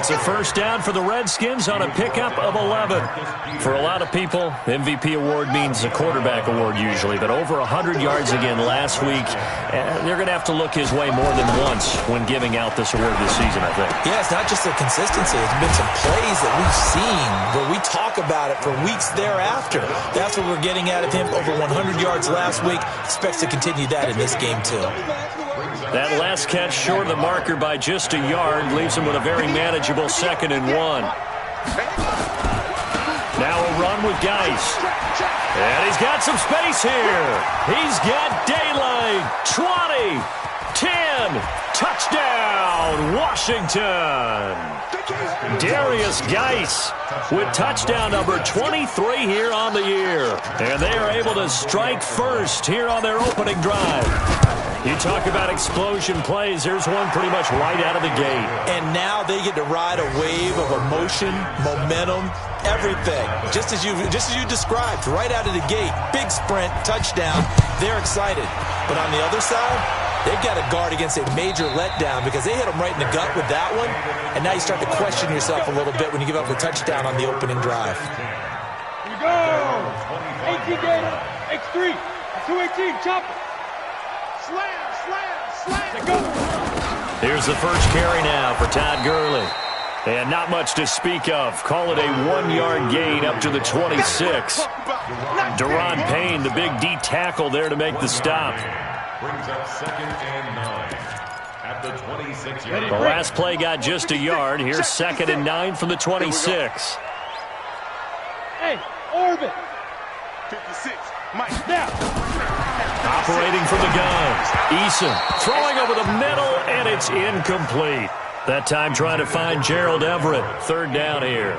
It's a first down for the Redskins on a pickup of 11. For a lot of people, MVP award means a quarterback award usually, but over 100 yards again last week. They're going to have to look his way more than once when giving out this award this season, I think. Yeah, it's not just the consistency. It's been some plays that we've seen where we talk about it for weeks thereafter. That's what we're getting out of him. Over 100 yards last week. Expects to continue that in this game, too. That last catch short of the marker by just a yard leaves him with a very manageable 2nd and 1. Now a run with Geis. And he's got some space here. He's got daylight. 20, 10, touchdown, Washington. Darius Geis with touchdown number 23 here on the year. And they are able to strike first here on their opening drive. You talk about explosion plays. Here's one pretty much right out of the gate. And now they get to ride a wave of emotion, momentum, everything. Just as you described, right out of the gate. Big sprint, touchdown. They're excited. But on the other side, they've got to guard against a major letdown because they hit them right in the gut with that one. And now you start to question yourself a little bit when you give up a touchdown on the opening drive. Here we go. 18 Gator, X3, 218, chopper. Slam, slam, go. Here's the first carry now for Todd Gurley. And not much to speak of. Call it a 1-yard gain up to the 26. Deron Payne, the big D tackle there to make the stop. Brings up 2nd and 9 at the 26-yard. The last play got just a yard. Here's 2nd and 9 from the 26. Hey, orbit. 56, Mike, now. Operating from the gun. Eason throwing over the middle, and it's incomplete. That time trying to find Gerald Everett. 3rd down here.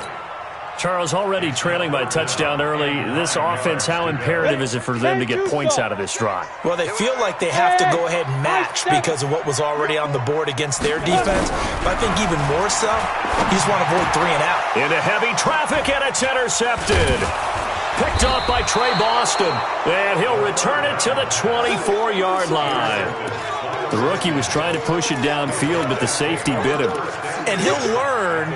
Charles, already trailing by touchdown early. This offense, how imperative is it for them to get points out of this drive? Well, they feel like they have to go ahead and match because of what was already on the board against their defense. But I think even more so, you just want to avoid 3 and out. Into heavy traffic, and it's intercepted. Picked off by Trey Boston, and he'll return it to the 24-yard line. The rookie was trying to push it downfield, but the safety bit him. And he'll learn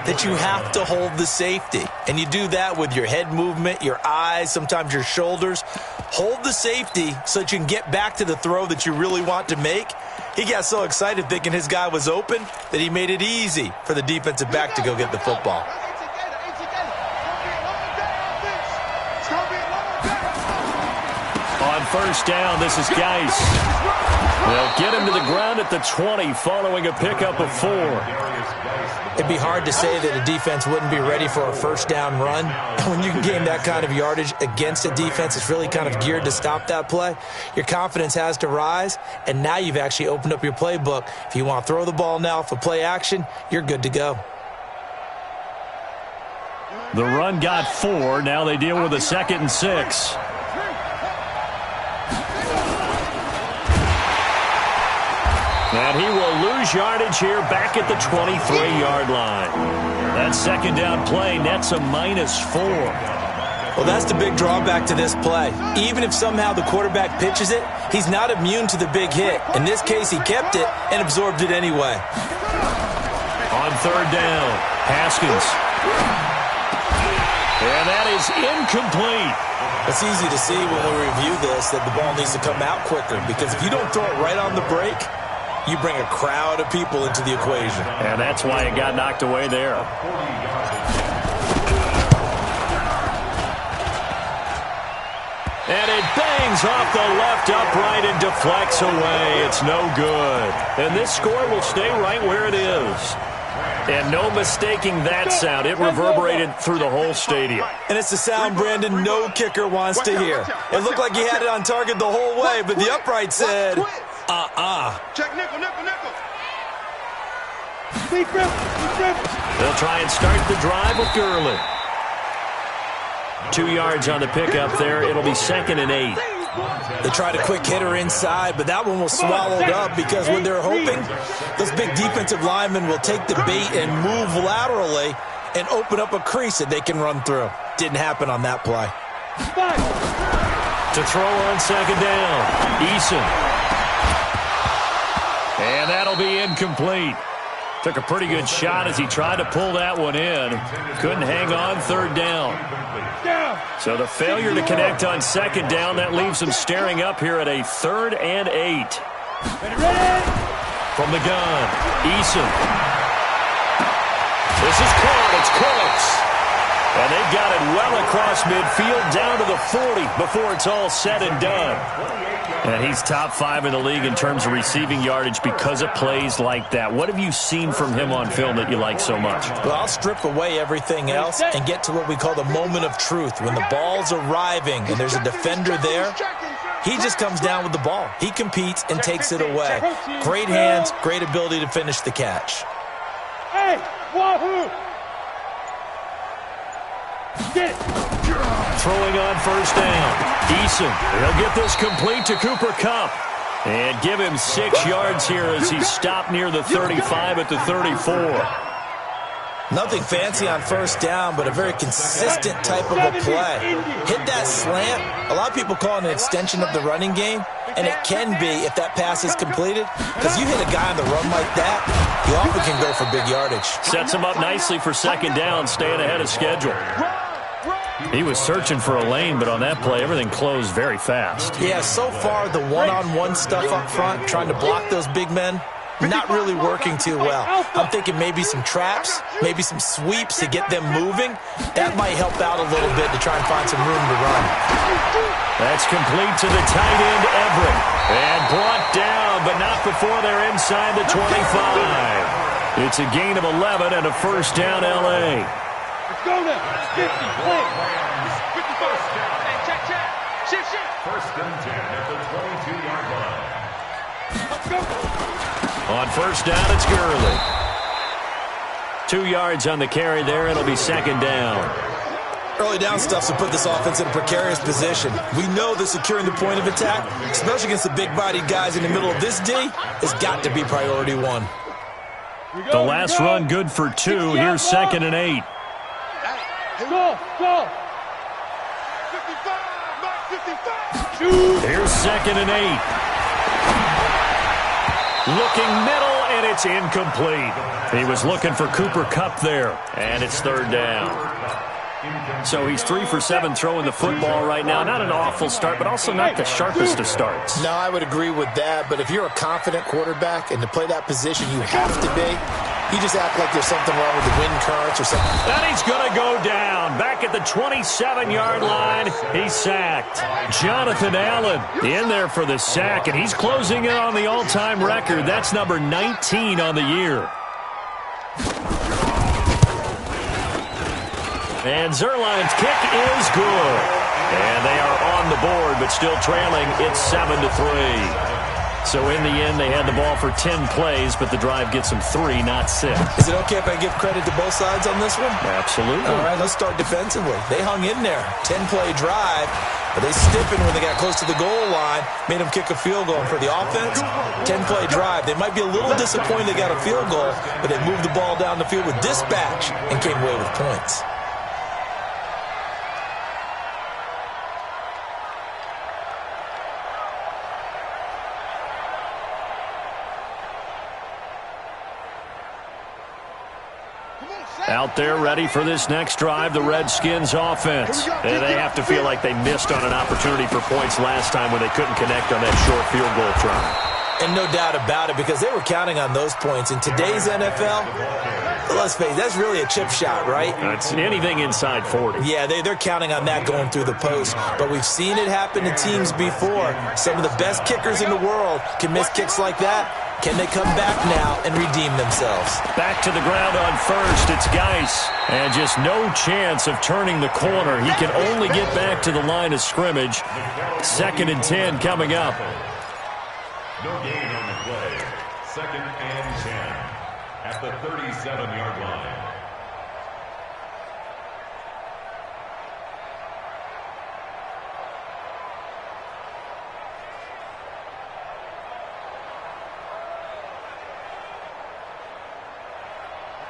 that you have to hold the safety. And you do that with your head movement, your eyes, sometimes your shoulders. Hold the safety so that you can get back to the throw that you really want to make. He got so excited thinking his guy was open that he made it easy for the defensive back to go get the football. On first down, this is Geis. They'll get him to the ground at the 20 following a pickup of 4. It'd be hard to say that a defense wouldn't be ready for a first down run. When you can gain that kind of yardage against a defense, it's really kind of geared to stop that play. Your confidence has to rise, and now you've actually opened up your playbook. If you want to throw the ball now for play action, you're good to go. The run got 4. Now they deal with a 2nd and 6. And he will lose yardage here back at the 23-yard line. That 2nd down play nets a -4. Well, that's the big drawback to this play. Even if somehow the quarterback pitches it, he's not immune to the big hit. In this case, he kept it and absorbed it anyway. On 3rd down, Haskins. And that is incomplete. It's easy to see when we review this that the ball needs to come out quicker, because if you don't throw it right on the break, you bring a crowd of people into the equation. And that's why it got knocked away there. And it bangs off the left upright and deflects away. It's no good. And this score will stay right where it is. And no mistaking that sound. It reverberated through the whole stadium. And it's the sound Brandon no kicker wants to hear. It looked like he had it on target the whole way, but the upright said, Check nickel. They'll try and start the drive with Gurley. 2 yards on the pickup there. It'll be 2nd and 8. They tried a quick hitter inside, but that one was swallowed up because when they're hoping, those big defensive linemen will take the bait and move laterally and open up a crease that they can run through. Didn't happen on that play. To throw on 2nd down, Eason. And that'll be incomplete. Took a pretty good shot as he tried to pull that one in. Couldn't hang on, third down. So the failure to connect on second down, that leaves him staring up here at a 3rd and 8. From the gun, Eason. This is caught. It's Cooks. And they've got it well across midfield down to the 40 before it's all said and done. And he's top 5 in the league in terms of receiving yardage because of plays like that. What have you seen from him on film that you like so much? Well, I'll strip away everything else and get to what we call the moment of truth. When the ball's arriving and there's a defender there, he just comes down with the ball. He competes and takes it away. Great hands, great ability to finish the catch. Hey, wahoo! Get it. Throwing on first down. Eason, he'll get this complete to Cooper Kupp. And give him 6 yards here as he's stopped near the 35 at the 34. Nothing fancy on first down, but a very consistent type of a play. Hit that slant. A lot of people call it an extension of the running game, and it can be if that pass is completed, because you hit a guy on the run like that, he often can go for big yardage. Sets him up nicely for second down, staying ahead of schedule. He was searching for a lane, but on that play, everything closed very fast. Yeah, so far, the one-on-one stuff up front, trying to block those big men, not really working too well. I'm thinking maybe some traps, maybe some sweeps to get them moving. That might help out a little bit to try and find some room to run. That's complete to the tight end, Everett. And brought down, but not before they're inside the 25. It's a gain of 11 and a first down, L.A. Let's go now. 50, play. 55. Hey, check. Shift. First and 10 at the 22-yard line. Let's go. On first down, it's Gurley. 2 yards on the carry there. It'll be second down. Early down stuff to put this offense in a precarious position. We know that securing the point of attack, especially against the big-bodied guys in the middle of this D, has got to be priority 1. The last run good for 2. Here's second and 8. Go. 55. Shoot. Here's second and 8. Looking middle, and it's incomplete. He was looking for Cooper Kupp there, and it's third down. So he's 3 for 7 throwing the football right now. Not an awful start, but also not the sharpest of starts. No, I would agree with that, but if you're a confident quarterback and to play that position you have to be, you just act like there's something wrong with the wind currents or something. And he's going to go down. Back at the 27-yard line, he's sacked. Jonathan Allen in there for the sack, and he's closing in on the all-time record. That's number 19 on the year. And Zerline's kick is good. And they are on the board, but still trailing. It's 7-3. So in the end, they had the ball for 10 plays, but the drive gets them 3, not 6. Is it okay if I give credit to both sides on this one? Absolutely. All right, let's start defensively. They hung in there. 10-play drive, but they stiffened when they got close to the goal line, made them kick a field goal. And for the offense, 10-play drive. They might be a little disappointed they got a field goal, but they moved the ball down the field with dispatch and came away with points. Out there ready for this next drive, the Redskins offense. And they have to feel like they missed on an opportunity for points last time when they couldn't connect on that short field goal try. And no doubt about it, because they were counting on those points. In today's NFL, let's face it, that's really a chip shot, right? It's anything inside 40. Yeah, they're counting on that going through the post. But we've seen it happen to teams before. Some of the best kickers in the world can miss kicks like that. Can they come back now and redeem themselves? Back to the ground on first. It's Geis. And just no chance of turning the corner. He can only get back to the line of scrimmage. Second and 10 coming up. No gain on the play. Second and 10 at the 37-yard line.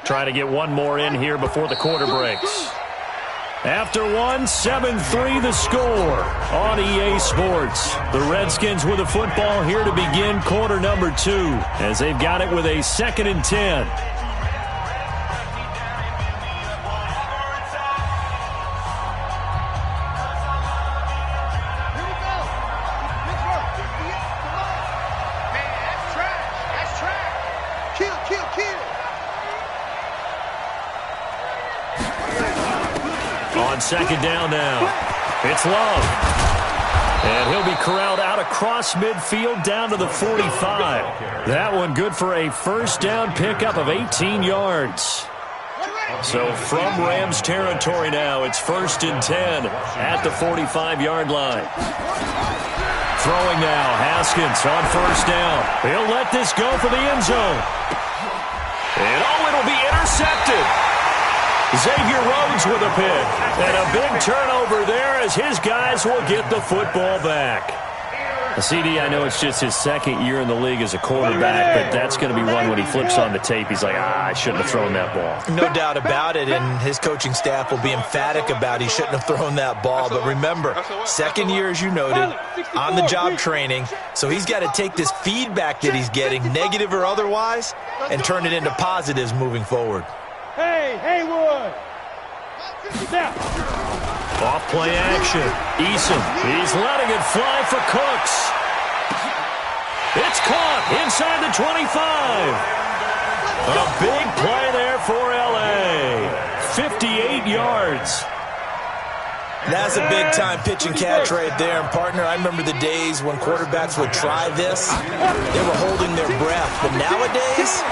Trying to get one more in here before the quarter breaks. After one, 7-3 the score on EA Sports. The Redskins with a football here to begin quarter number 2 as they've got it with a second and 10. On second down now, it's Love. And he'll be corralled out across midfield down to the 45. That one good for a first down pickup of 18 yards. So from Rams territory now, it's 1st and 10 at the 45-yard line. Throwing now, Haskins on first down. He'll let this go for the end zone. And it'll be intercepted. Xavier Rhodes with a pick. And a big turnover there as his guys will get the football back. CD, I know it's just his second year in the league as a quarterback, but that's going to be one when he flips on the tape. He's like, I shouldn't have thrown that ball. No doubt about it, and his coaching staff will be emphatic about he shouldn't have thrown that ball. But remember, second year, as you noted, on-the-job training, so he's got to take this feedback that he's getting, negative or otherwise, and turn it into positives moving forward. Hey, Haywood! Now. Off play action. Eason, he's letting it fly for Cooks. It's caught inside the 25. A big play there for L.A. 58 yards. That's a big-time pitch and catch right there. And, partner, I remember the days when quarterbacks would try this. They were holding their breath. But nowadays,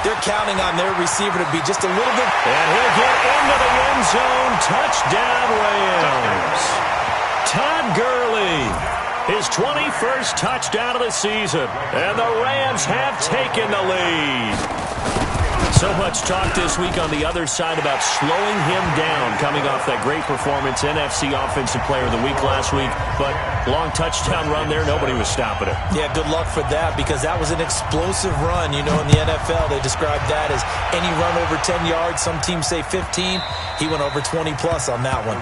they're counting on their receiver to be just a little bit. And he'll get into the end zone. Touchdown, Rams. Todd Gurley, his 21st touchdown of the season. And the Rams have taken the lead. So much talk this week on the other side about slowing him down coming off that great performance, NFC Offensive Player of the Week last week. But long touchdown run there, nobody was stopping it. Yeah, good luck for that because that was an explosive run. You know, in the NFL, they describe that as any run over 10 yards. Some teams say 15. He went over 20-plus on that one.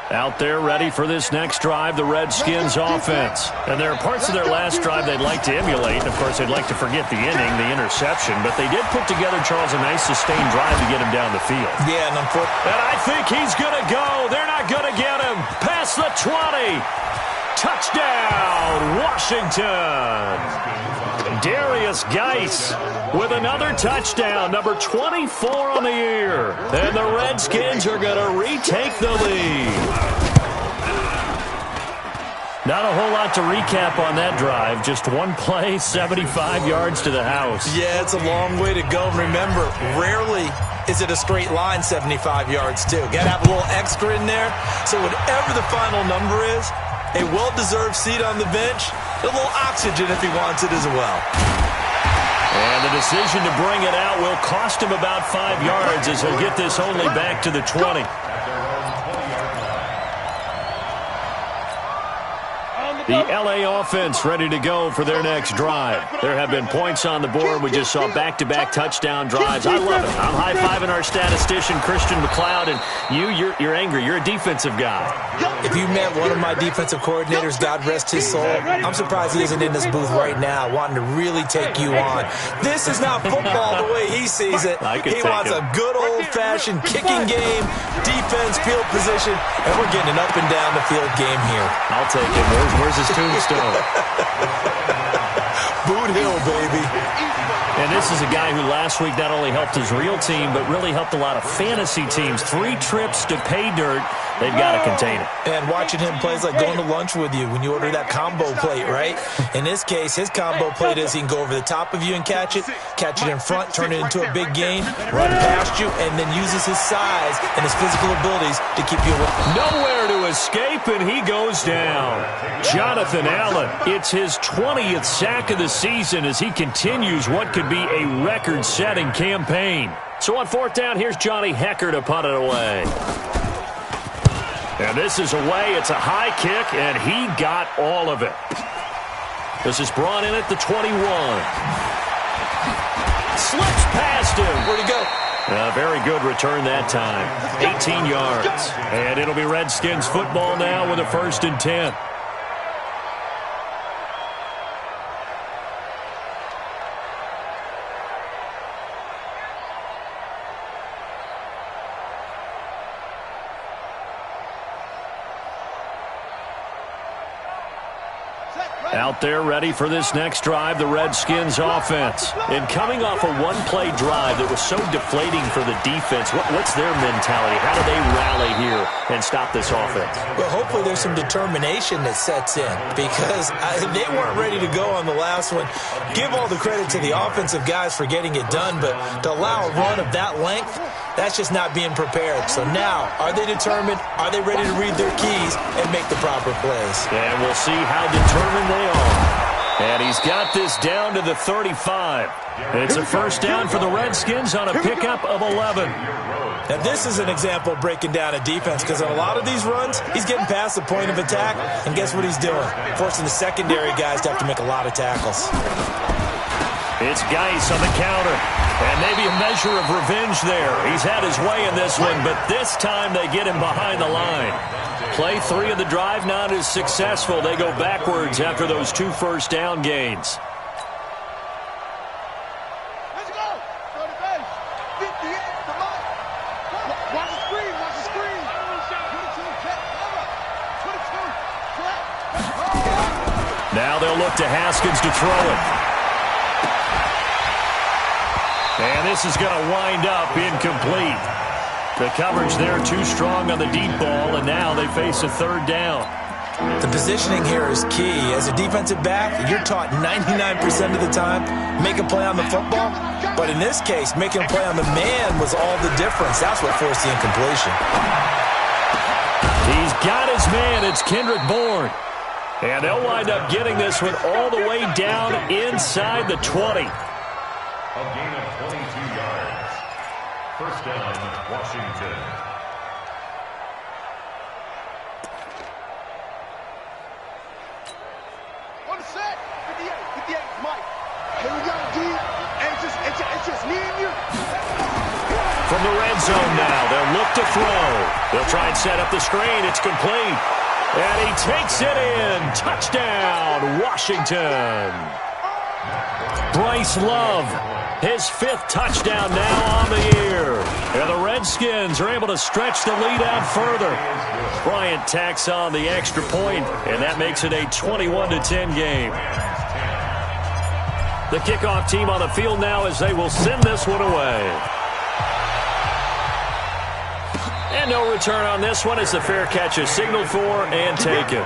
Out there ready for this next drive, the Redskins offense. And there are parts of their last drive they'd like to emulate. Of course, they'd like to forget the inning, the interception. But they did put together, Charles, a nice sustained drive to get him down the field. Yeah, and I think he's going to go. They're not going to get him. Past the 20. Touchdown, Washington. Darius Geis with another touchdown, number 24 on the year. And the Redskins are going to retake the lead. Not a whole lot to recap on that drive. Just one play, 75 yards to the house. Yeah, it's a long way to go. Remember, rarely is it a straight line 75 yards, too. Got to have a little extra in there. So whatever the final number is, a well-deserved seat on the bench, a little oxygen if he wants it as well. And the decision to bring it out will cost him about 5 yards as he'll get this only back to the 20. The L.A. offense ready to go for their next drive. There have been points on the board. We just saw back-to-back touchdown drives. I love it. I'm high-fiving our statistician, Christian McLeod, and you're angry. You're a defensive guy. If you met one of my defensive coordinators, God rest his soul, I'm surprised he isn't in this booth right now wanting to really take you on. This is not football the way he sees it. He wants a good old-fashioned kicking game, defense, field position, and we're getting an up-and-down-the-field game here. I'll take it. Where's his tombstone? Boot Hill, baby. And this is a guy who last week not only helped his real team, but really helped a lot of fantasy teams. 3 trips to pay dirt. They've got to contain it. And watching him play is like going to lunch with you when you order that combo plate, right? In this case, his combo plate is he can go over the top of you and catch it in front, turn it into a big gain, run past you, and then uses his size and his physical abilities to keep you away. Nowhere to escape, and he goes down. Jonathan Allen, it's his 20th sack of the season as he continues what could be a record-setting campaign. So on 4th down, here's Johnny Hecker to punt it away. And this is away. It's a high kick, and he got all of it. This is brought in at the 21. Slips past him. Where'd he go? A very good return that time. 18 yards. And it'll be Redskins football now with a 1st and 10. Out there ready for this next drive, the Redskins offense. And coming off a one-play drive that was so deflating for the defense, what's their mentality? How do they rally here and stop this offense? Well, hopefully there's some determination that sets in because they weren't ready to go on the last one. Give all the credit to the offensive guys for getting it done, but to allow a run of that length, that's just not being prepared. So now, are they determined? Are they ready to read their keys and make the proper plays? And we'll see how determined they are. And he's got this down to the 35. And it's a first down for the Redskins on a pickup of 11. Now, this is an example of breaking down a defense because on a lot of these runs, he's getting past the point of attack, and guess what he's doing? Forcing the secondary guys to have to make a lot of tackles. It's Geis on the counter. And maybe a measure of revenge there. He's had his way in this one, but this time they get him behind the line. Play 3 of the drive not as successful. They go backwards after those 2 first down gains. Let's go. Go to base. 58, come on. Watch the screen, watch the screen. 22, check, cover. 22, flat. Now they'll look to Haskins to throw it. And this is going to wind up incomplete. The coverage there too strong on the deep ball, and now they face a third down. The positioning here is key. As a defensive back, you're taught 99% of the time, make a play on the football. But in this case, making a play on the man was all the difference. That's what forced the incompletion. He's got his man. It's Kendrick Bourne. And they'll wind up getting this one all the way down inside the 20. A gain of 22 yards. First down, Washington. On the set. 58, Mike. Here we go, D. And it's just me and you. From the red zone now, they'll look to throw. They'll try and set up the screen. It's complete. And he takes it in. Touchdown, Washington. Bryce Love, his 5th touchdown now on the year. And the Redskins are able to stretch the lead out further. Bryant tacks on the extra point, and that makes it a 21-10 game. The kickoff team on the field now as they will send this one away. And no return on this one as the fair catch is signaled for and taken.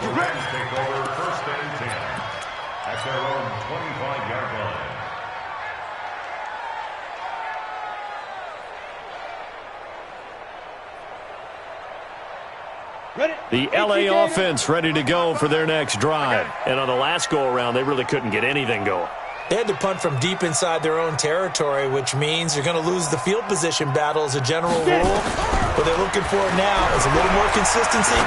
The Rams take over first and 10 at their own 25-yard line. The LA offense ready to go for their next drive. And on the last go-around, they really couldn't get anything going. They had to punt from deep inside their own territory, which means you're going to lose the field position battle as a general rule. What they're looking for now is a little more consistency,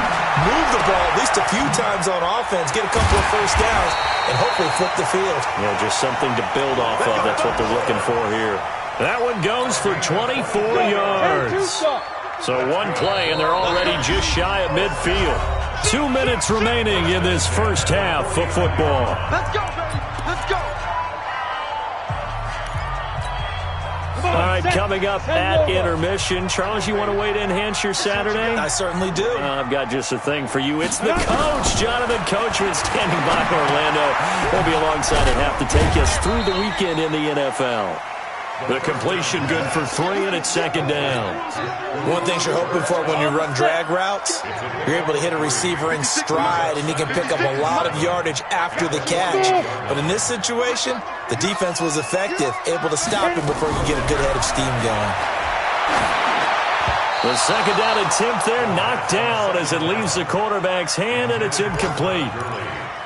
move the ball at least a few times on offense, get a couple of first downs, and hopefully flip the field. Yeah, just something to build off of. That's what they're looking for here. That one goes for 24 yards. So one play, and they're already just shy of midfield. 2 minutes remaining in this first half of football. Let's go, baby. Let's go. All right, coming up at intermission. Charles, you want to wait to enhance your Saturday? I certainly do. I've got just a thing for you. It's the coach, Jonathan Coachman, standing by Orlando. He'll be alongside and have to take us through the weekend in the NFL. The completion good for 3, and it's second down. One thing you're hoping for when you run drag routes, you're able to hit a receiver in stride, and he can pick up a lot of yardage after the catch. But in this situation, the defense was effective, able to stop him before you get a good head of steam going. The second down attempt there knocked down as it leaves the quarterback's hand, and it's incomplete.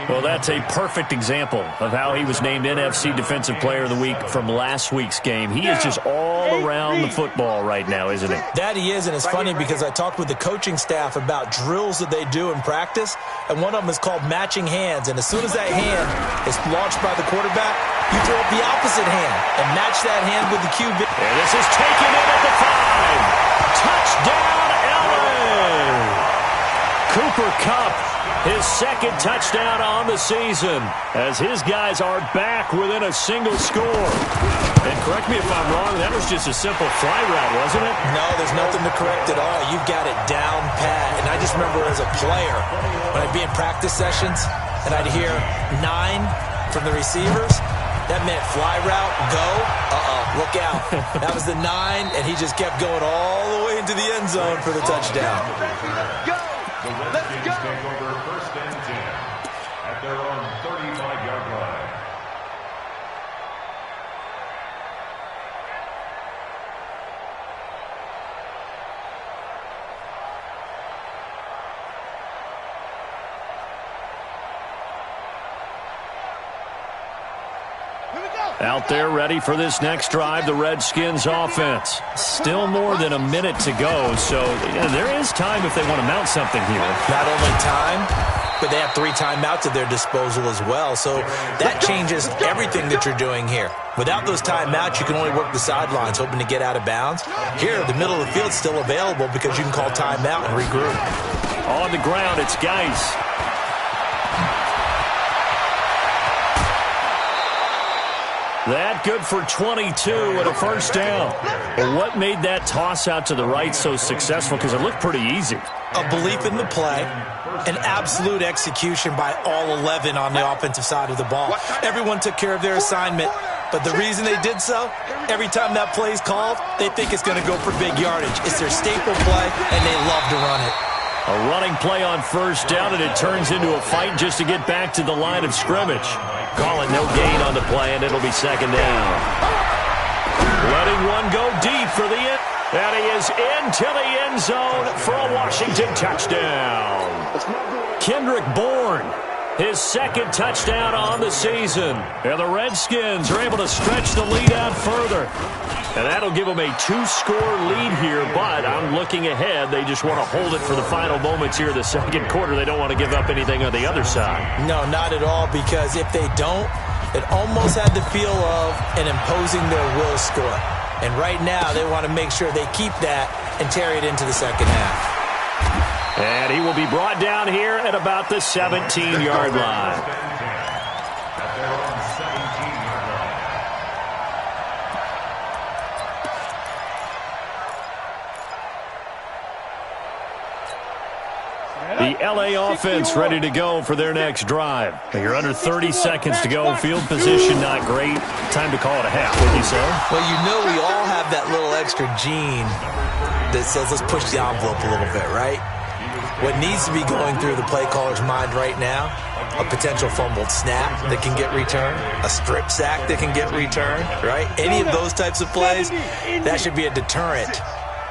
Well, that's a perfect example of how he was named NFC Defensive Player of the Week from last week's game. He is just all around the football right now, isn't he? That he is, and it's funny because I talked with the coaching staff about drills that they do in practice, and one of them is called matching hands. And as soon as that hand is launched by the quarterback, you throw up the opposite hand and match that hand with the QB. And this is taken in at the 5. Touchdown, LA! Cooper Kupp, his second touchdown on the season, as his guys are back within a single score. And correct me if I'm wrong, that was just a simple fly route, wasn't it? No, there's nothing to correct at all. You've got it down pat. And I just remember as a player, when I'd be in practice sessions, and I'd hear 9 from the receivers, that meant fly route, go, look out. That was the 9, and he just kept going all the way into the end zone for the touchdown. Go! Let's go! Take over first and 10 at their own 35-yard line. Out there ready for this next drive, the Redskins offense. Still more than a minute to go, so there is time if they want to mount something here. Not only time, but they have 3 timeouts at their disposal as well, so that changes everything that you're doing here. Without those timeouts, you can only work the sidelines, hoping to get out of bounds. Here, the middle of the field's still available because you can call timeout and regroup. On the ground, it's Geis. That good for 22 and a first down. But what made that toss out to the right so successful? Because it looked pretty easy. A belief in the play, an absolute execution by all 11 on the offensive side of the ball. Everyone took care of their assignment, but the reason they did so, every time that play is called, they think it's going to go for big yardage. It's their staple play, and they love to run it. A running play on first down, and it turns into a fight just to get back to the line of scrimmage. Call it no gain on the play, and it'll be second down. Letting one go deep for the end. And he is into the end zone for a Washington touchdown. Kendrick Bourne, his second touchdown on the season. And the Redskins are able to stretch the lead out further. And that'll give them a 2-score lead here, but I'm looking ahead. They just want to hold it for the final moments here in the second quarter. They don't want to give up anything on the other side. No, not at all, because if they don't, it almost had the feel of an imposing their will score. And right now, they want to make sure they keep that and carry it into the second half. And he will be brought down here at about the 17-yard line. The L.A. offense ready to go for their next drive. You're under 30 seconds to go. Field position not great. Time to call it a half, wouldn't you say? Well, you know we all have that little extra gene that says let's push the envelope a little bit, right? What needs to be going through the play caller's mind right now, a potential fumbled snap that can get returned, a strip sack that can get returned, right? Any of those types of plays, that should be a deterrent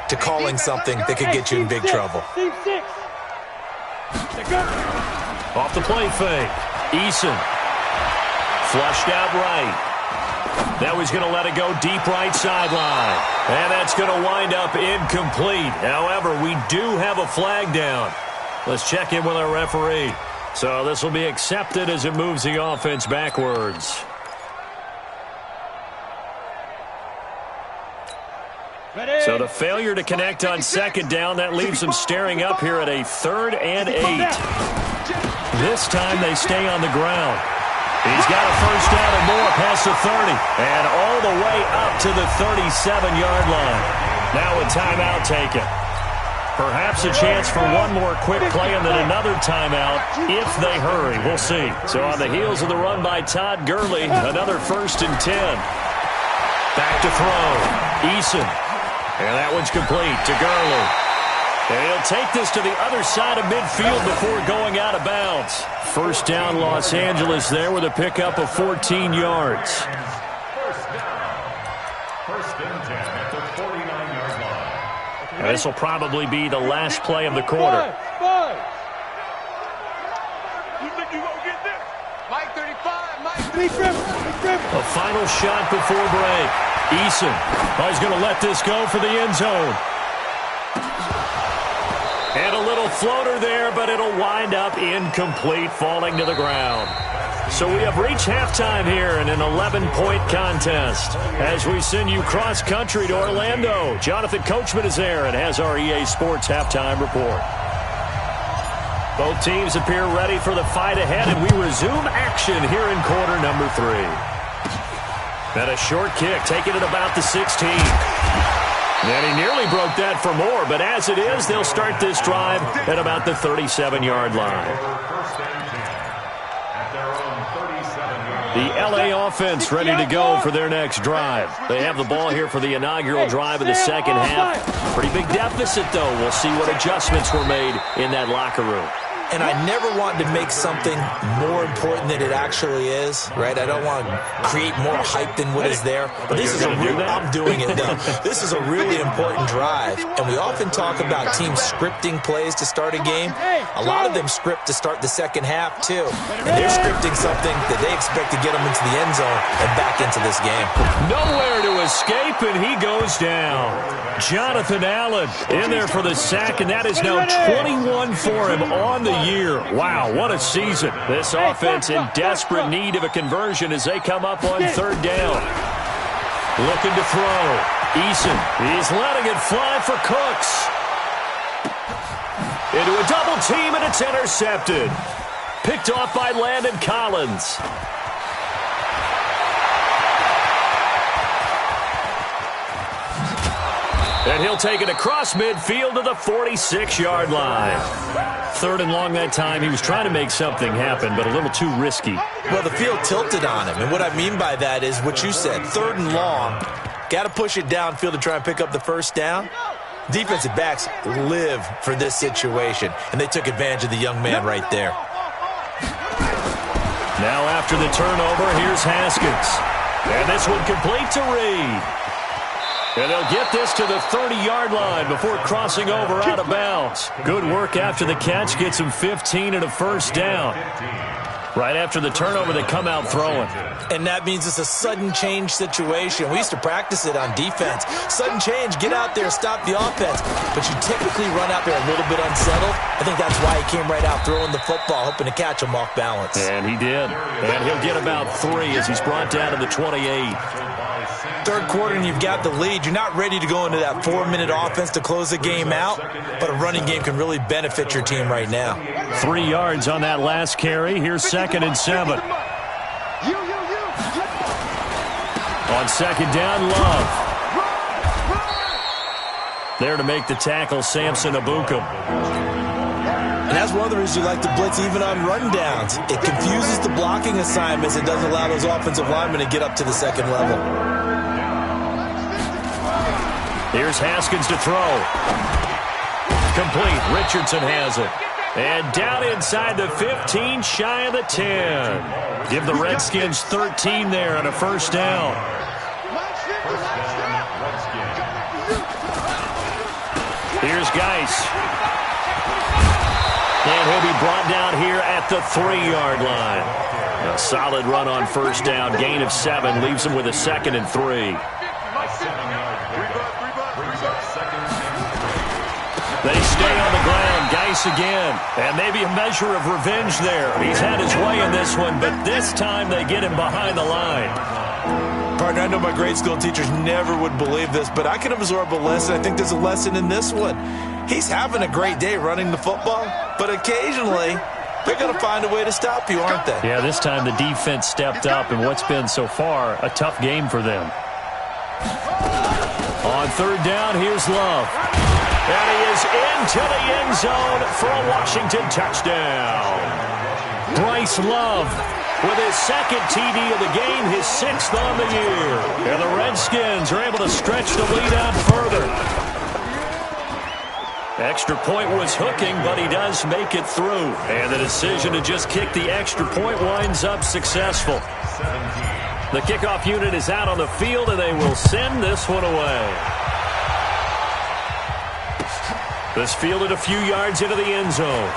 to calling something that could get you in big trouble. Off the play fake. Eason. Flushed out right. Now he's going to let it go deep right sideline. And that's going to wind up incomplete. However, we do have a flag down. Let's check in with our referee. So this will be accepted as it moves the offense backwards. So the failure to connect on second down, that leaves them staring up here at a 3rd and 8. This time they stay on the ground. He's got a first down and more past the 30. And all the way up to the 37-yard line. Now a timeout taken. Perhaps a chance for one more quick play and then another timeout if they hurry. We'll see. So on the heels of the run by Todd Gurley, another 1st and 10. Back to throw. Eason. And that one's complete to Gurley. And he'll take this to the other side of midfield before going out of bounds. First down, Los Angeles there with a pickup of 14 yards. First and 10 at the 49-yard line. And this will probably be the last play of the quarter. You think you gonna get this? Mike 35, Mike. A final shot before break. Eason. He's going to let this go for the end zone. And a little floater there, but it'll wind up incomplete, falling to the ground. So we have reached halftime here in an 11-point contest. As we send you cross-country to Orlando, Jonathan Coachman is there and has our EA Sports halftime report. Both teams appear ready for the fight ahead, and we resume action here in quarter number 3. And a short kick, taken at about the 16. And he nearly broke that for more, but as it is, they'll start this drive at about the 37-yard line. offense ready to go for their next drive. They have the ball here for the inaugural drive of the second half. Pretty big deficit, though. We'll see what adjustments were made in that locker room. And I never want to make something more important than it actually is, right? I don't want to create more hype than what is there. But this is I'm doing it, though. This is a really important drive. And we often talk about teams scripting plays to start a game. A lot of them script to start the second half, too. And they're scripting something that they expect to get them into the end zone and back into this game. Nowhere to escape, and he goes down. Jonathan Allen in there for the sack, and that is now 21 for him on the year. Wow, what a season. This offense in desperate need of a conversion as they come up on third down. Looking to throw. Eason, he's letting it fly for Cooks. Into a double team, and it's intercepted. Picked off by Landon Collins. And he'll take it across midfield to the 46-yard line. Third and long that time. He was trying to make something happen, but a little too risky. Well, the field tilted on him. And what I mean by that is what you said. Third and long. Got to push it downfield to try and pick up the first down. Defensive backs live for this situation. And they took advantage of the young man right there. Now after the turnover, here's Haskins. And this one complete to Reed. And they'll get this to the 30-yard line before crossing over out of bounds. Good work after the catch. Gets him 15 and a first down. Right after the turnover, they come out throwing. And that means it's a sudden change situation. We used to practice it on defense. Sudden change, get out there, stop the offense. But you typically run out there a little bit unsettled. I think that's why he came right out throwing the football, hoping to catch him off balance. And he did. And he'll get about 3 as he's brought down to the 28. Third quarter and you've got the lead. You're not ready to go into that 4-minute offense to close the game out, but a running game can really benefit your team right now. 3 yards on that last carry. Here's 2nd and 7. On second down, Love. There to make the tackle, Samson Abukum. And that's one of the reasons you like to blitz even on rundowns. It confuses the blocking assignments. It doesn't allow those offensive linemen to get up to the second level. Here's Haskins to throw. Complete. Richardson has it. And down inside the 15, shy of the 10. Give the Redskins 13 there on a first down. Here's Geis. And he'll be brought down here at the 3-yard line. A solid run on first down. Gain of 7 leaves him with a 2nd and 3. They stay on the ground. Geis again. And maybe a measure of revenge there. He's had his way in this one, but this time they get him behind the line. Partner, I know my grade school teachers never would believe this, but I can absorb a lesson. I think there's a lesson in this one. He's having a great day running the football, but occasionally they're going to find a way to stop you, aren't they? Yeah, this time the defense stepped up in what's been so far a tough game for them. On third down, here's Love. And he is into the end zone for a Washington touchdown. Bryce Love with his 2nd TD of the game, his 6th on the year. And the Redskins are able to stretch the lead out further. Extra point was hooking, but he does make it through. And the decision to just kick the extra point winds up successful. The kickoff unit is out on the field, and they will send this one away. This fielded a few yards into the end zone.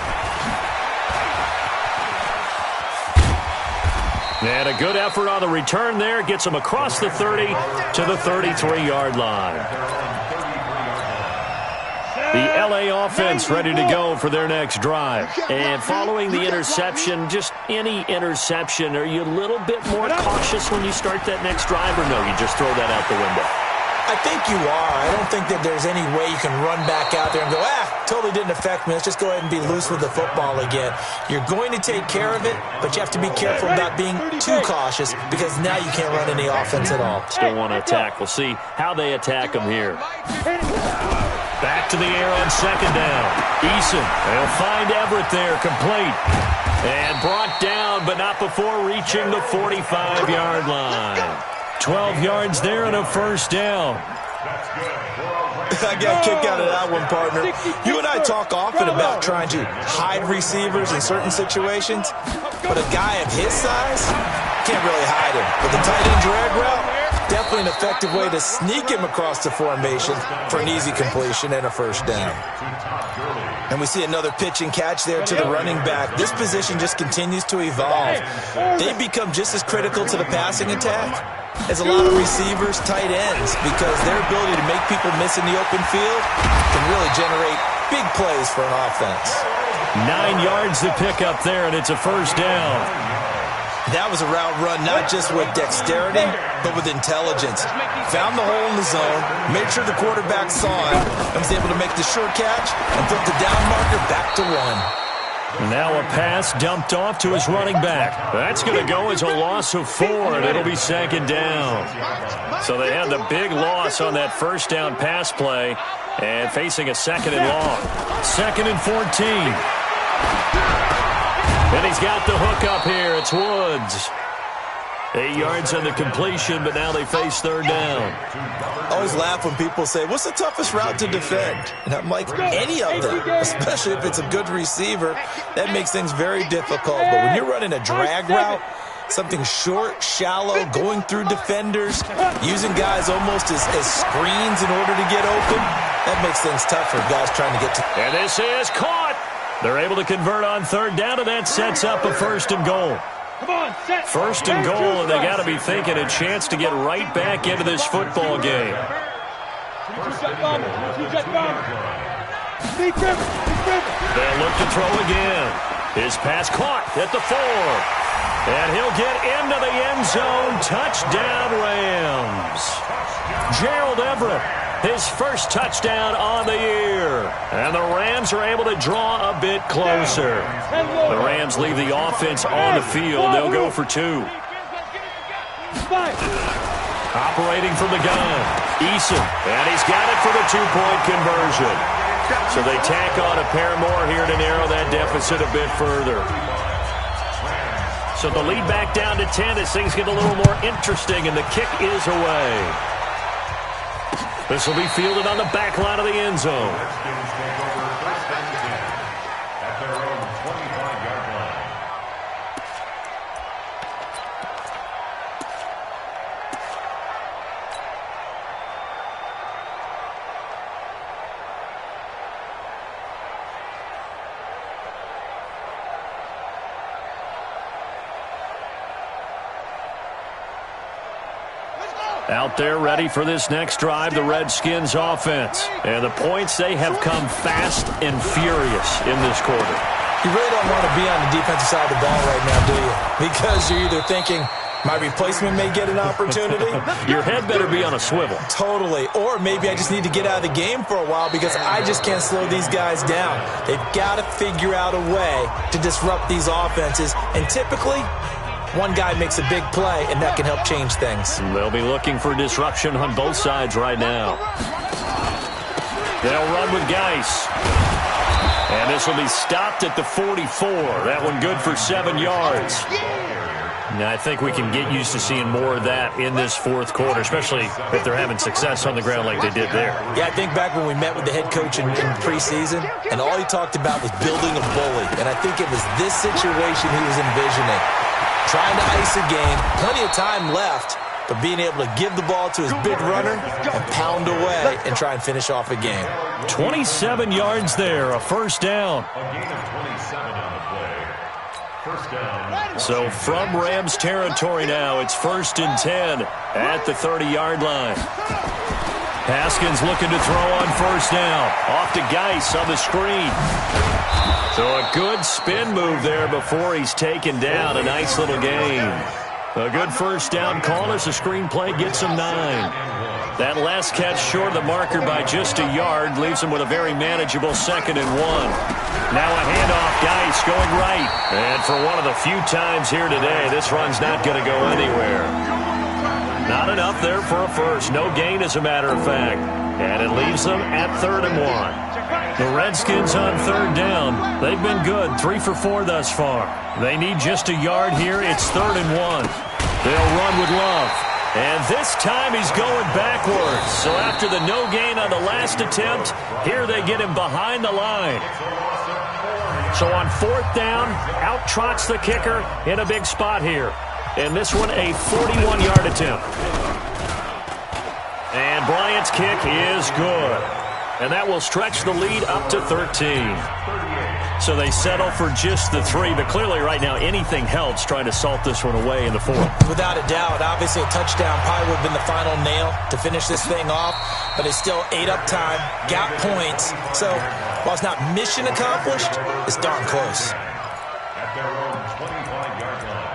And a good effort on the return there. Gets him across the 30 to the 33-yard line. The L.A. offense ready to go for their next drive. And following the interception, just any interception, are you a little bit more cautious when you start that next drive, or no, you just throw that out the window? I think you are. I don't think that there's any way you can run back out there and go, totally didn't affect me. Let's just go ahead and be loose with the football again. You're going to take care of it, but you have to be careful about being too cautious because now you can't run any offense at all. Still want to attack. We'll see how they attack them here. Back to the air on second down. Eason, they'll find Everett there, complete. And brought down, but not before reaching the 45-yard line. 12 yards there and a first down. I got a kick out of that one, partner. You and I talk often about trying to hide receivers in certain situations, but a guy of his size can't really hide him. But the tight end drag route, definitely an effective way to sneak him across the formation for an easy completion and a first down. And we see another pitch and catch there to the running back. This position just continues to evolve. They become just as critical to the passing attack as a lot of receivers, tight ends, because their ability to make people miss in the open field can really generate big plays for an offense. 9 yards to pick up there, and it's a first down. That was a route run not just with dexterity, but with intelligence. Found the hole in the zone, made sure the quarterback saw him, and was able to make the sure catch and flip the down marker back to 1. Now a pass dumped off to his running back. That's going to go as a loss of 4, and it'll be second down. So they had the big loss on that first down pass play and facing a second and long. 2nd and 14. And he's got the hook up here. It's Woods. 8 yards on the completion, but now they face third down. I always laugh when people say, what's the toughest route to defend? And I'm like, any of them, especially if it's a good receiver. That makes things very difficult. But when you're running a drag route, something short, shallow, going through defenders, using guys almost as screens in order to get open, that makes things tough for guys trying to get to. And this is caught. They're able to convert on third down, and that sets up a first and goal. First and goal, and they got to be thinking a chance to get right back into this football game. They'll look to throw again. His pass caught at the 4. And he'll get into the end zone. Touchdown, Rams. Gerald Everett, his first touchdown on the year. And the Rams are able to draw a bit closer. The Rams leave the offense on the field. They'll go for 2. Operating from the gun, Eason. And he's got it for the 2-point conversion. So they tack on a pair more here to narrow that deficit a bit further. So the lead back down to 10 as things get a little more interesting, and the kick is away. This will be fielded on the back line of the end zone. At their own 25-yard line. Out there ready for this next drive, the Redskins offense. And the points, they have come fast and furious in this quarter. You really don't want to be on the defensive side of the ball right now, do you? Because you're either thinking, my replacement may get an opportunity. Your head better be on a swivel. Totally. Or maybe I just need to get out of the game for a while because I just can't slow these guys down. They've got to figure out a way to disrupt these offenses. And typically, one guy makes a big play, and that can help change things. They'll be looking for disruption on both sides right now. They'll run with Geis. And this will be stopped at the 44. That one good for 7 yards. Now, I think we can get used to seeing more of that in this fourth quarter, especially if they're having success on the ground like they did there. Yeah, I think back when we met with the head coach in preseason, and all he talked about was building a bully. And I think it was this situation he was envisioning. Trying to ice a game, plenty of time left, but being able to give the ball to his big runner and pound away and try and finish off a game. 27 yards there, a first down. A gain of 27 on the play. First down. So from Rams territory now, it's 1st and 10 at the 30-yard line. Haskins looking to throw on first down. Off to Geis on the screen. So a good spin move there before he's taken down. A nice little gain. A good first down call as the screenplay gets him 9. That last catch short of the marker by just a yard leaves him with a very manageable 2nd and 1. Now a handoff, Geis going right. And for one of the few times here today, this run's not going to go anywhere. Not enough there for a first. No gain, as a matter of fact. And it leaves them at 3rd and 1. The Redskins on third down. They've been good, 3 for 4 thus far. They need just a yard here. It's 3rd and 1. They'll run with Love. And this time he's going backwards. So after the no gain on the last attempt, here they get him behind the line. So on 4th down, out trots the kicker in a big spot here. And this one a 41-yard attempt. And Bryant's kick is good. And that will stretch the lead up to 13. So they settle for just the 3. But clearly right now anything helps trying to salt this one away in the 4th. Without a doubt. Obviously a touchdown probably would have been the final nail to finish this thing off. But it's still ate up time, got points. So while it's not mission accomplished, it's darn close. At their own 25-yard line.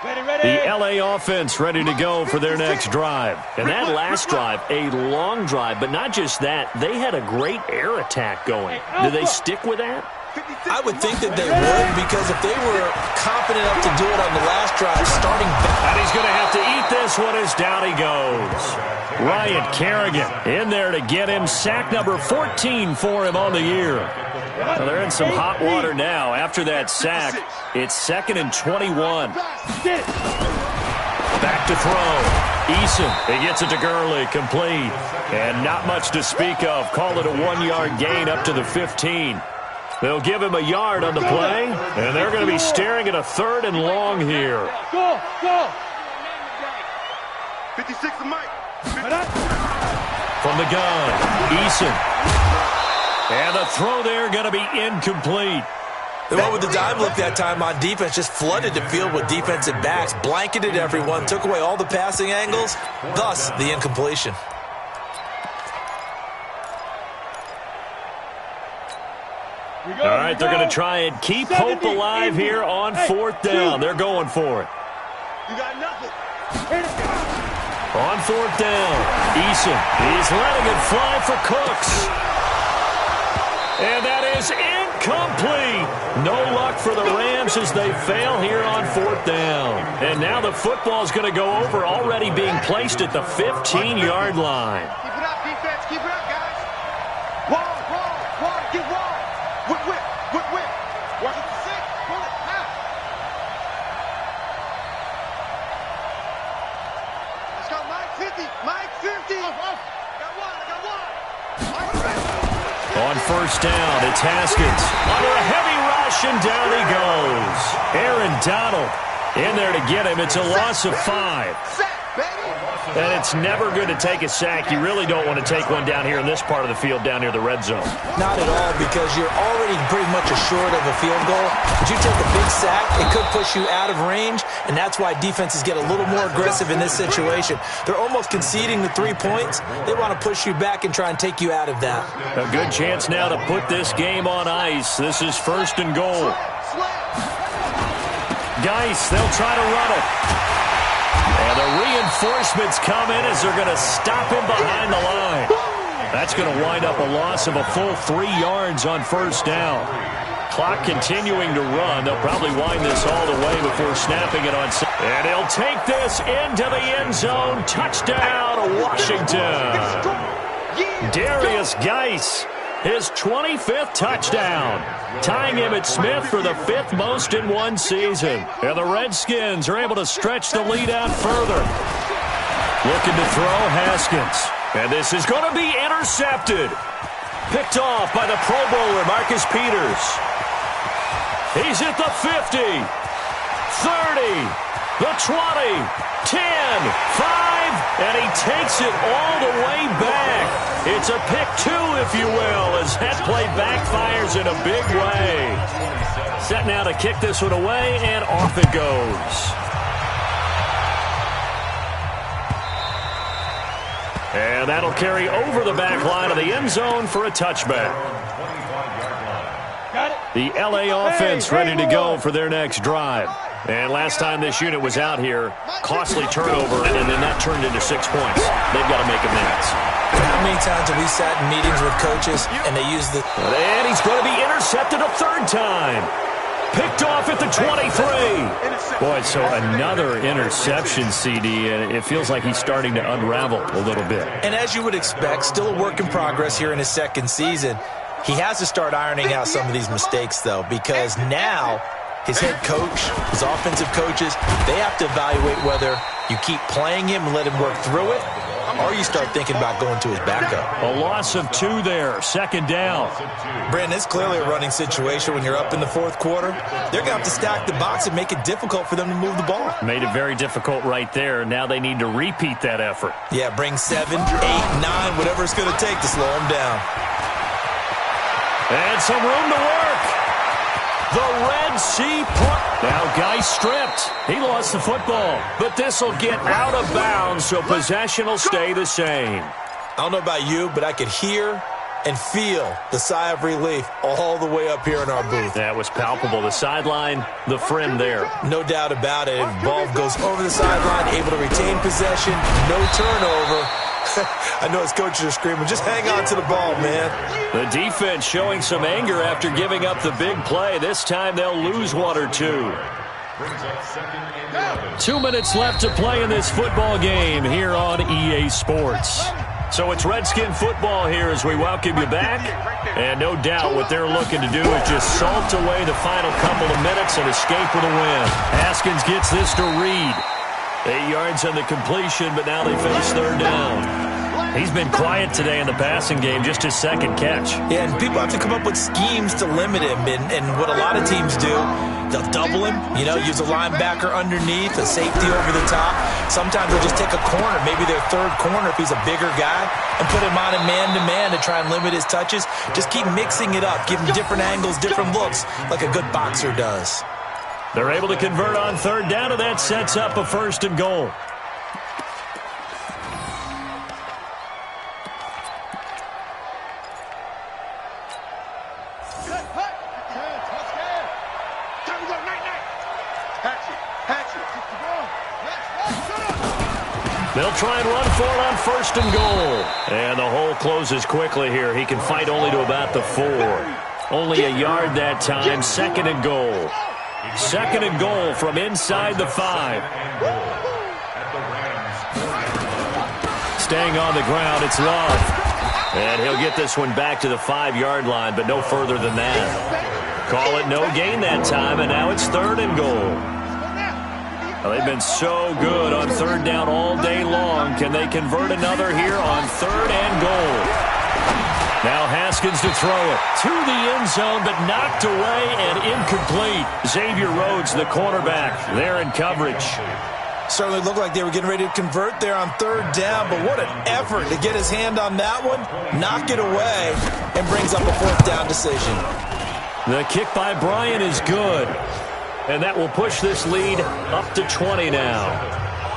The L.A. offense ready to go for their next drive. And that last drive, a long drive, but not just that. They had a great air attack going. Do they stick with that? I would think that they would, because if they were confident enough to do it on the last drive, starting back. And he's going to have to eat this one as down he goes. Ryan Kerrigan in there to get him. Sack number 14 for him on the year. Well, they're in some hot water now. After that sack, it's 2nd and 21. Back to throw. Eason, he gets it to Gurley, complete. And not much to speak of. Call it a 1-yard gain up to the 15. They'll give him a yard on the play, and they're going to be staring at a 3rd and long here. Go, go. 56 to Mike. From the gun, Eason. And the throw there going to be incomplete. They went with the dive look that time on defense, just flooded the field with defensive backs, blanketed everyone, took away all the passing angles, thus the incompletion. All right, they're going to try and keep hope alive here on 4th down. They're going for it. You got nothing. On 4th down, Eason. He's letting it fly for Cooks. And that is incomplete. No luck for the Rams as they fail here on 4th down. And now the football is going to go over, already being placed at the 15-yard line. Keep it up, defense. Keep it up, guys. Wall, get wall. Whip. Watch it to 6. Pull it. Pass. Let's go, Mike 50. Mike 50. I got one. On 1st down, it's Haskins. Under a heavy rush, and down he goes. Aaron Donald in there to get him. It's a loss of 5. And it's never good to take a sack. You really don't want to take one down here in this part of the field, down near the red zone. Not at all, because you're already pretty much assured of a field goal. But you take a big sack, it could push you out of range, and that's why defenses get a little more aggressive in this situation. They're almost conceding the 3 points. They want to push you back and try and take you out of that. A good chance now to put this game on ice. This is 1st and goal. Geis, they'll try to run it. And the reinforcements come in as they're going to stop him behind the line. That's going to wind up a loss of a full 3 yards on 1st down. Clock continuing to run. They'll probably wind this all the way before snapping it on. And he'll take this into the end zone. Touchdown, Washington. Darius Geis, his 25th touchdown, tying him at Smith for the 5th most in one season. And the Redskins are able to stretch the lead out further. Looking to throw, Haskins. And this is going to be intercepted. Picked off by the Pro Bowler, Marcus Peters. He's at the 50, 30, the 20, 10, 5, and he takes it all the way back. It's a pick 2, if you will, as that play backfires in a big way. Set now to kick this one away, and off it goes. And that'll carry over the back line of the end zone for a touchback. The L.A. offense ready to go for their next drive. And last time this unit was out here, costly turnover, and then that turned into 6 points. They've got to make amends. How many times have we sat in meetings with coaches and they use the... And he's going to be intercepted a 3rd time. Picked off at the 23. Boy, so another interception, CD, and it feels like he's starting to unravel a little bit. And as you would expect, still a work in progress here in his second season. He has to start ironing out some of these mistakes, though, because now his head coach, his offensive coaches, they have to evaluate whether you keep playing him and let him work through it, or you start thinking about going to his backup. A loss of 2 there, second down. Brandon, it's clearly a running situation when you're up in the fourth quarter. They're going to have to stack the box and make it difficult for them to move the ball. Made it very difficult right there. Now they need to repeat that effort. Yeah, bring 7, 8, 9, whatever it's going to take to slow them down. And some room to work. The Red Sea punt. Now Guy stripped. He lost the football. But this will get out of bounds, so possession will stay the same. I don't know about you, but I could hear and feel the sigh of relief all the way up here in our booth. That was palpable. The sideline, the friend there. No doubt about it. Ball goes over the sideline, able to retain possession, no turnover. I know his coaches are screaming, just hang on to the ball, man. The defense showing some anger after giving up the big play. This time they'll lose 1 or 2. 2 minutes left to play in this football game here on EA Sports. So it's Redskin football here as we welcome you back. And no doubt what they're looking to do is just salt away the final couple of minutes and escape with a win. Haskins gets this to Reed. 8 yards on the completion, but now they face third down. He's been quiet today in the passing game, just his second catch. Yeah, and people have to come up with schemes to limit him. And what a lot of teams do, they'll double him, use a linebacker underneath, a safety over the top. Sometimes they'll just take a corner, maybe their third corner if he's a bigger guy, and put him on a man-to-man to try and limit his touches. Just keep mixing it up, give him different angles, different looks, like a good boxer does. They're able to convert on third down, and that sets up a 1st and goal. They'll try and run for it on 1st and goal. And the hole closes quickly here. He can fight only to about the 4. Only a yard that time. 2nd and goal. 2nd and goal from inside the 5. Staying on the ground, it's Love. And he'll get this one back to the 5-yard line, but no further than that. Call it no gain that time, and now it's 3rd and goal. Well, they've been so good on third down all day long. Can they convert another here on 3rd and goal? Now Haskins to throw it to the end zone, but knocked away and incomplete. Xavier Rhodes, the cornerback, there in coverage. Certainly looked like they were getting ready to convert there on 3rd down, but what an effort to get his hand on that one, knock it away, and brings up a 4th down decision. The kick by Bryan is good. And that will push this lead up to 20 now.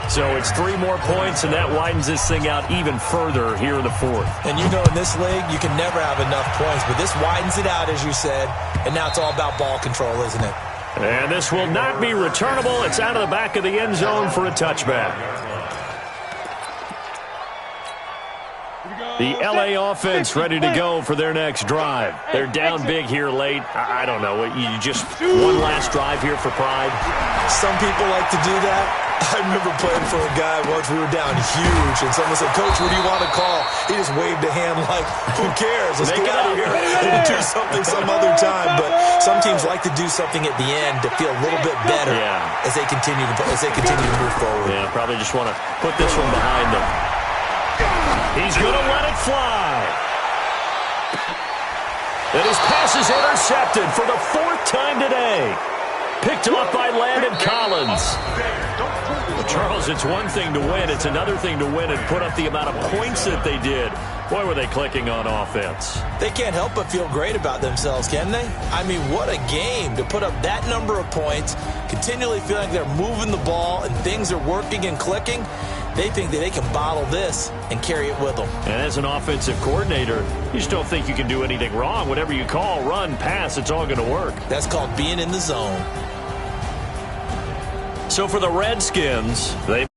So it's 3 more points, and that widens this thing out even further here in the 4th. And in this league, you can never have enough points, but this widens it out, as you said, and now it's all about ball control, isn't it? And this will not be returnable. It's out of the back of the end zone for a touchback. The LA offense ready to go for their next drive. They're down big here late. I don't know. You just one last drive here for pride? Some people like to do that. I remember playing for a guy once. We were down huge, and someone said, "Coach, what do you want to call?" He just waved a hand like, "Who cares? Let's get out of here and do something some other time." But some teams like to do something at the end to feel a little bit better as they continue to move forward. Yeah, probably just want to put this one behind them. He's going to let it fly. And his pass is intercepted for the 4th time today. Picked off by Landon Collins. Charles, it's one thing to win. It's another thing to win and put up the amount of points that they did. Boy, were they clicking on offense. They can't help but feel great about themselves, can they? I mean, what a game to put up that number of points, continually feeling like they're moving the ball and things are working and clicking. They think that they can bottle this and carry it with them. And as an offensive coordinator, you just don't think you can do anything wrong. Whatever you call, run, pass, it's all going to work. That's called being in the zone. So for the Redskins, they